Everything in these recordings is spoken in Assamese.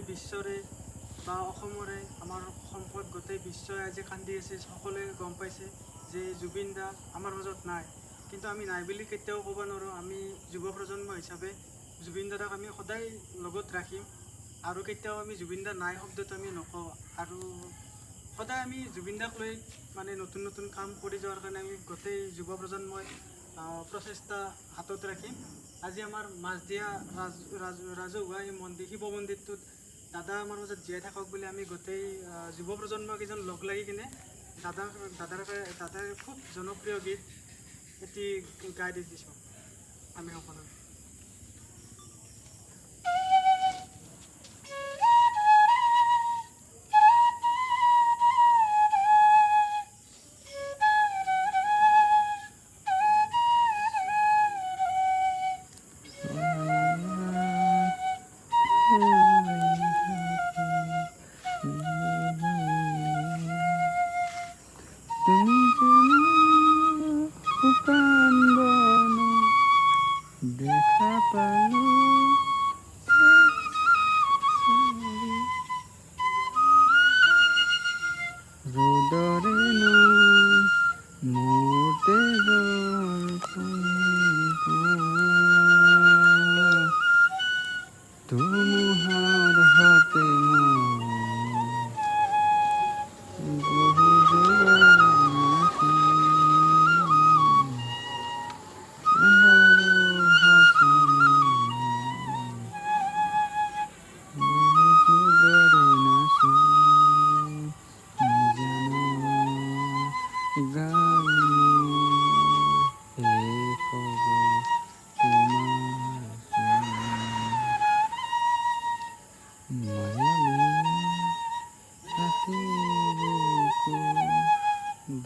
গোটেই বিশ্বৰে বা অসমৰে আমাৰ সম্পদ গোটেই বিশ্বই আজি কান্দি আছে। সকলোৱে গম পাইছে যে জুবিন দা আমাৰ মাজত নাই, কিন্তু আমি নাই বুলি কেতিয়াও ক'ব নোৱাৰোঁ। আমি যুৱ প্ৰজন্ম হিচাপে জুবিন দাদাক আমি সদায় লগত ৰাখিম আৰু কেতিয়াও আমি জুবিন দা নাই শব্দটো আমি নকওঁ। আৰু সদায় আমি জুবিন দাক লৈ মানে নতুন নতুন কাম কৰি যোৱাৰ কাৰণে আমি গোটেই যুৱ প্ৰজন্মই প্ৰচেষ্টা হাতত ৰাখিম। আজি আমাৰ মাছদিয়া ৰাজহুৱা এই মন্দিৰ শিৱ মন্দিৰটোত দাদা আমাৰ মাজত জীয়াই থাকক বুলি আমি গোটেই যুৱ প্ৰজন্মকেইজন লগ লাগি কিনে দাদাৰ খুব জনপ্ৰিয় গীত এটি গাই দি দিছোঁ আমি সকলোৱে। দেখা পালো ৰোদৰে মোতে তুমহাৰ হতে বহু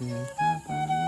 দেখা পালো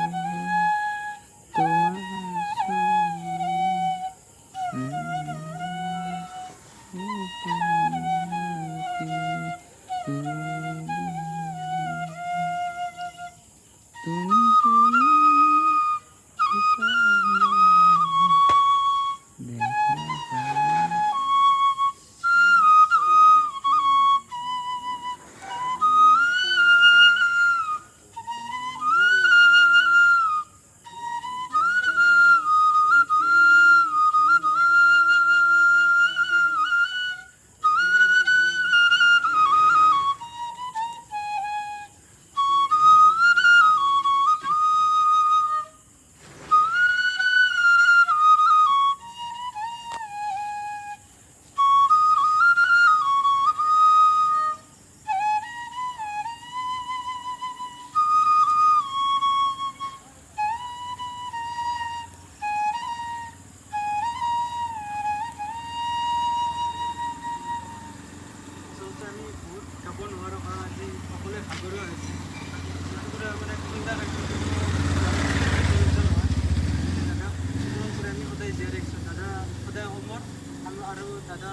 আমি বহুত গাব নোৱাৰোঁ কাৰণ আজি সকলোৱে ভাগৰুৱা হৈছে। সকলোৰে মানে চিন্তা ৰাখিছোঁ দাদা আমি সদায় জীয়াই ৰাখিছোঁ। দাদা সদায় অমৰ আৰু দাদা